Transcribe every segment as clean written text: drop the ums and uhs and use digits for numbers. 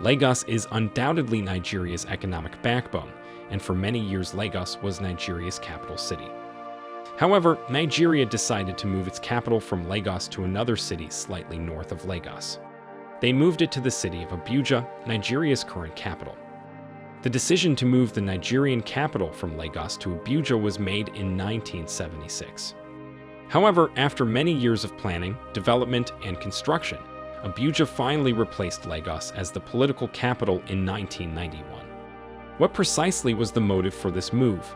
Lagos is undoubtedly Nigeria's economic backbone, and for many years Lagos was Nigeria's capital city. However, Nigeria decided to move its capital from Lagos to another city slightly north of Lagos. They moved it to the city of Abuja, Nigeria's current capital. The decision to move the Nigerian capital from Lagos to Abuja was made in 1976. However, after many years of planning, development, and construction, Abuja finally replaced Lagos as the political capital in 1991. What precisely was the motive for this move?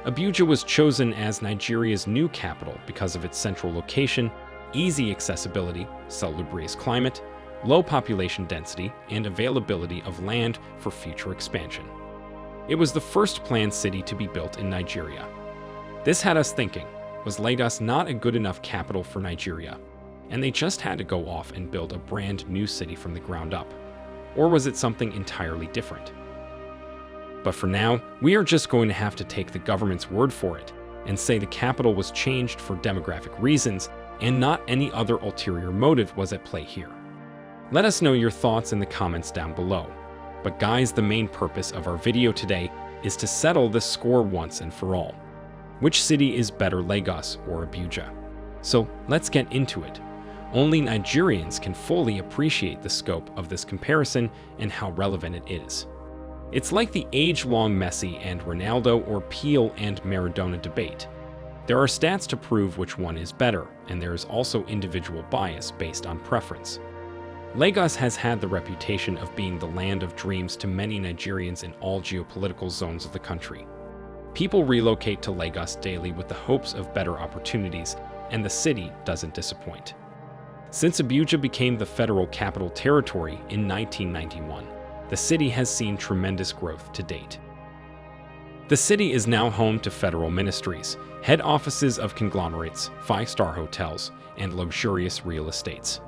Abuja was chosen as Nigeria's new capital because of its central location, easy accessibility, salubrious climate, low population density, and availability of land for future expansion. It was the first planned city to be built in Nigeria. This had us thinking, was Lagos not a good enough capital for Nigeria, and they just had to go off and build a brand new city from the ground up? Or was it something entirely different? But for now, we are just going to have to take the government's word for it and say the capital was changed for demographic reasons and not any other ulterior motive was at play here. Let us know your thoughts in the comments down below. But guys, the main purpose of our video today is to settle this score once and for all. Which city is better, Lagos or Abuja? So let's get into it. Only Nigerians can fully appreciate the scope of this comparison and how relevant it is. It's like the age-long Messi and Ronaldo or Pelé and Maradona debate. There are stats to prove which one is better, and there is also individual bias based on preference. Lagos has had the reputation of being the land of dreams to many Nigerians in all geopolitical zones of the country. People relocate to Lagos daily with the hopes of better opportunities, and the city doesn't disappoint. Since Abuja became the federal capital territory in 1991, the city has seen tremendous growth to date. The city is now home to federal ministries, head offices of conglomerates, five-star hotels, and luxurious real estates.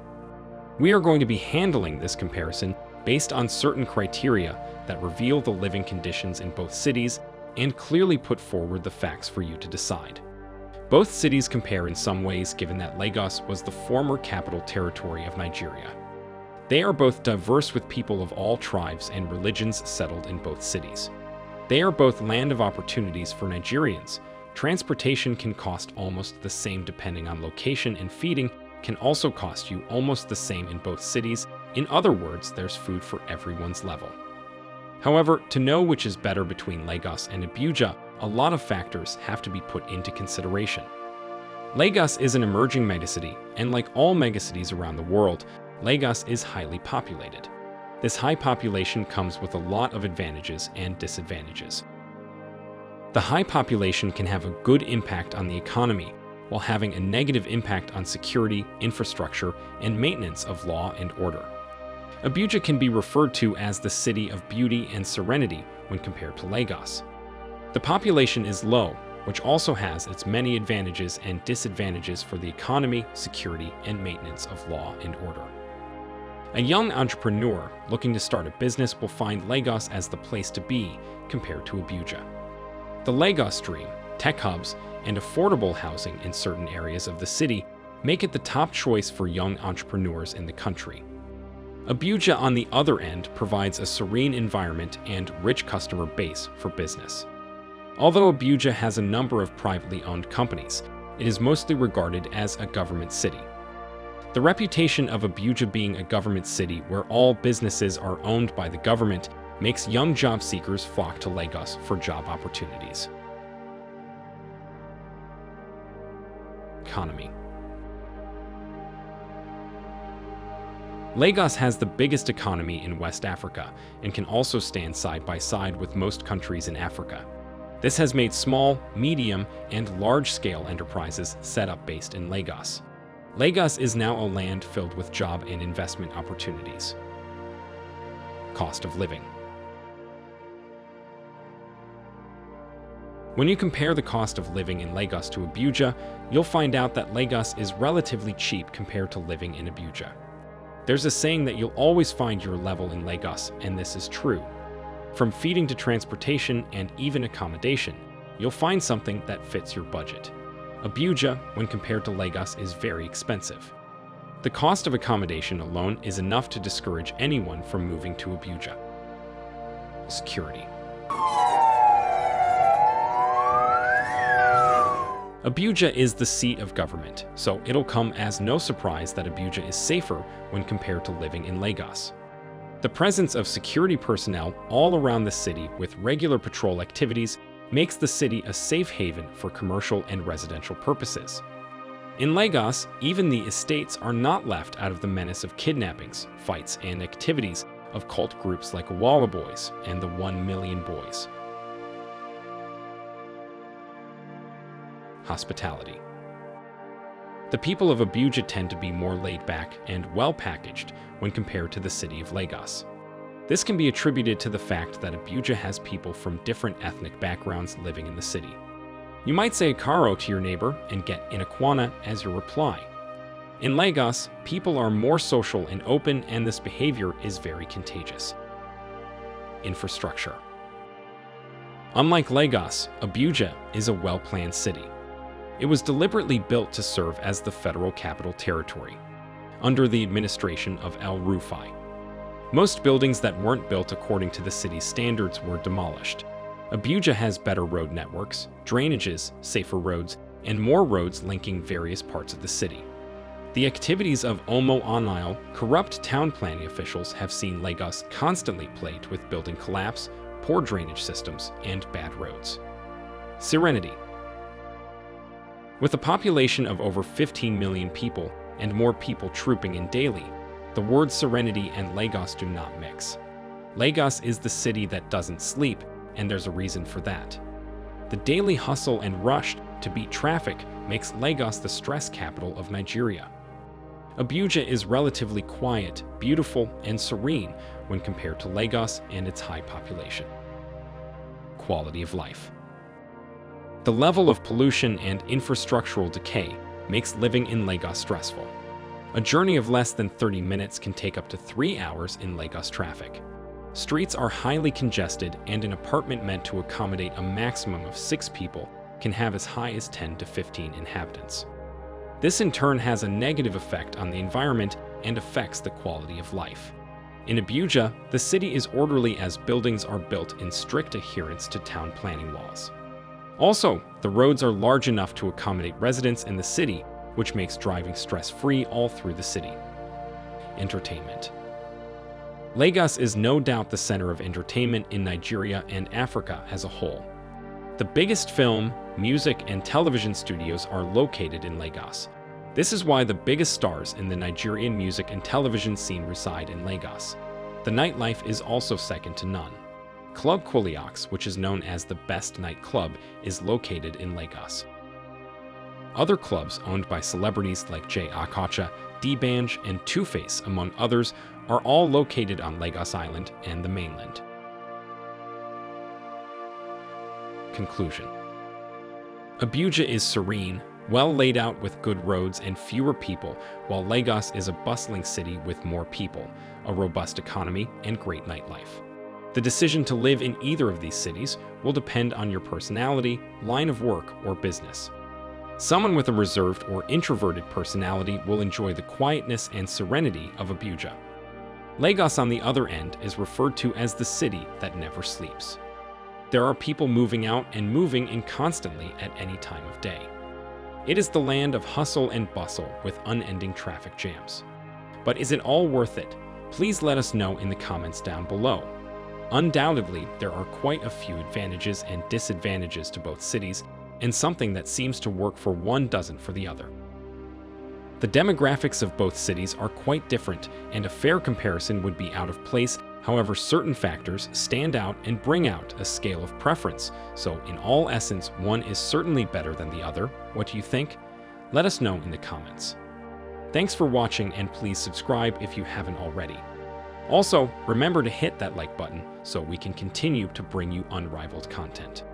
We are going to be handling this comparison based on certain criteria that reveal the living conditions in both cities and clearly put forward the facts for you to decide. Both cities compare in some ways given that Lagos was the former capital territory of Nigeria. They are both diverse with people of all tribes and religions settled in both cities. They are both land of opportunities for Nigerians. Transportation can cost almost the same depending on location, and feeding can also cost you almost the same in both cities. In other words, there's food for everyone's level. However, to know which is better between Lagos and Abuja, a lot of factors have to be put into consideration. Lagos is an emerging megacity, and like all megacities around the world, Lagos is highly populated. This high population comes with a lot of advantages and disadvantages. The high population can have a good impact on the economy, while having a negative impact on security, infrastructure, and maintenance of law and order. Abuja can be referred to as the city of beauty and serenity when compared to Lagos. The population is low, which also has its many advantages and disadvantages for the economy, security, and maintenance of law and order. A young entrepreneur looking to start a business will find Lagos as the place to be compared to Abuja. The Lagos dream, tech hubs, and affordable housing in certain areas of the city make it the top choice for young entrepreneurs in the country. Abuja, on the other end, provides a serene environment and rich customer base for business. Although Abuja has a number of privately owned companies, it is mostly regarded as a government city. The reputation of Abuja being a government city where all businesses are owned by the government makes young job seekers flock to Lagos for job opportunities. Economy. Lagos has the biggest economy in West Africa and can also stand side by side with most countries in Africa. This has made small, medium, and large-scale enterprises set up based in Lagos. Lagos is now a land filled with job and investment opportunities. Cost of living. When you compare the cost of living in Lagos to Abuja, you'll find out that Lagos is relatively cheap compared to living in Abuja. There's a saying that you'll always find your level in Lagos, and this is true. From feeding to transportation and even accommodation, you'll find something that fits your budget. Abuja, when compared to Lagos, is very expensive. The cost of accommodation alone is enough to discourage anyone from moving to Abuja. Security. Abuja is the seat of government, so it'll come as no surprise that Abuja is safer when compared to living in Lagos. The presence of security personnel all around the city with regular patrol activities makes the city a safe haven for commercial and residential purposes. In Lagos, even the estates are not left out of the menace of kidnappings, fights, and activities of cult groups like Walla Boys and the 1 Million Boys. Hospitality. The people of Abuja tend to be more laid back and well-packaged when compared to the city of Lagos. This can be attributed to the fact that Abuja has people from different ethnic backgrounds living in the city. You might say "Karo" to your neighbor and get "Inakwana" as your reply. In Lagos, people are more social and open, and this behavior is very contagious. Infrastructure. Unlike Lagos, Abuja is a well-planned city. It was deliberately built to serve as the Federal Capital Territory, under the administration of El-Rufai. Most buildings that weren't built according to the city's standards were demolished. Abuja has better road networks, drainages, safer roads, and more roads linking various parts of the city. The activities of Omo Onile, corrupt town planning officials, have seen Lagos constantly plagued with building collapse, poor drainage systems, and bad roads. Serenity. With a population of over 15 million people and more people trooping in daily, the words serenity and Lagos do not mix. Lagos is the city that doesn't sleep, and there's a reason for that. The daily hustle and rush to beat traffic makes Lagos the stress capital of Nigeria. Abuja is relatively quiet, beautiful, and serene when compared to Lagos and its high population. Quality of life. The level of pollution and infrastructural decay makes living in Lagos stressful. A journey of less than 30 minutes can take up to 3 hours in Lagos traffic. Streets are highly congested, and an apartment meant to accommodate a maximum of 6 people can have as high as 10 to 15 inhabitants. This in turn has a negative effect on the environment and affects the quality of life. In Abuja, the city is orderly as buildings are built in strict adherence to town planning laws. Also, the roads are large enough to accommodate residents in the city, which makes driving stress-free all through the city. Entertainment. Lagos is no doubt the center of entertainment in Nigeria and Africa as a whole. The biggest film, music, and television studios are located in Lagos. This is why the biggest stars in the Nigerian music and television scene reside in Lagos. The nightlife is also second to none. Club Quiliox, which is known as the best nightclub, is located in Lagos. Other clubs owned by celebrities like Jay Akacha, D-Banj, and Two-Face, among others, are all located on Lagos Island and the mainland. Conclusion. Abuja is serene, well laid out with good roads and fewer people, while Lagos is a bustling city with more people, a robust economy, and great nightlife. The decision to live in either of these cities will depend on your personality, line of work, or business. Someone with a reserved or introverted personality will enjoy the quietness and serenity of Abuja. Lagos, on the other end, is referred to as the city that never sleeps. There are people moving out and moving in constantly at any time of day. It is the land of hustle and bustle with unending traffic jams. But is it all worth it? Please let us know in the comments down below. Undoubtedly, there are quite a few advantages and disadvantages to both cities, and something that seems to work for one doesn't for the other. The demographics of both cities are quite different, and a fair comparison would be out of place. However, certain factors stand out and bring out a scale of preference, so in all essence, one is certainly better than the other. What do you think? Let us know in the comments. Thanks for watching, and please subscribe if you haven't already. Also, remember to hit that like button so we can continue to bring you unrivaled content.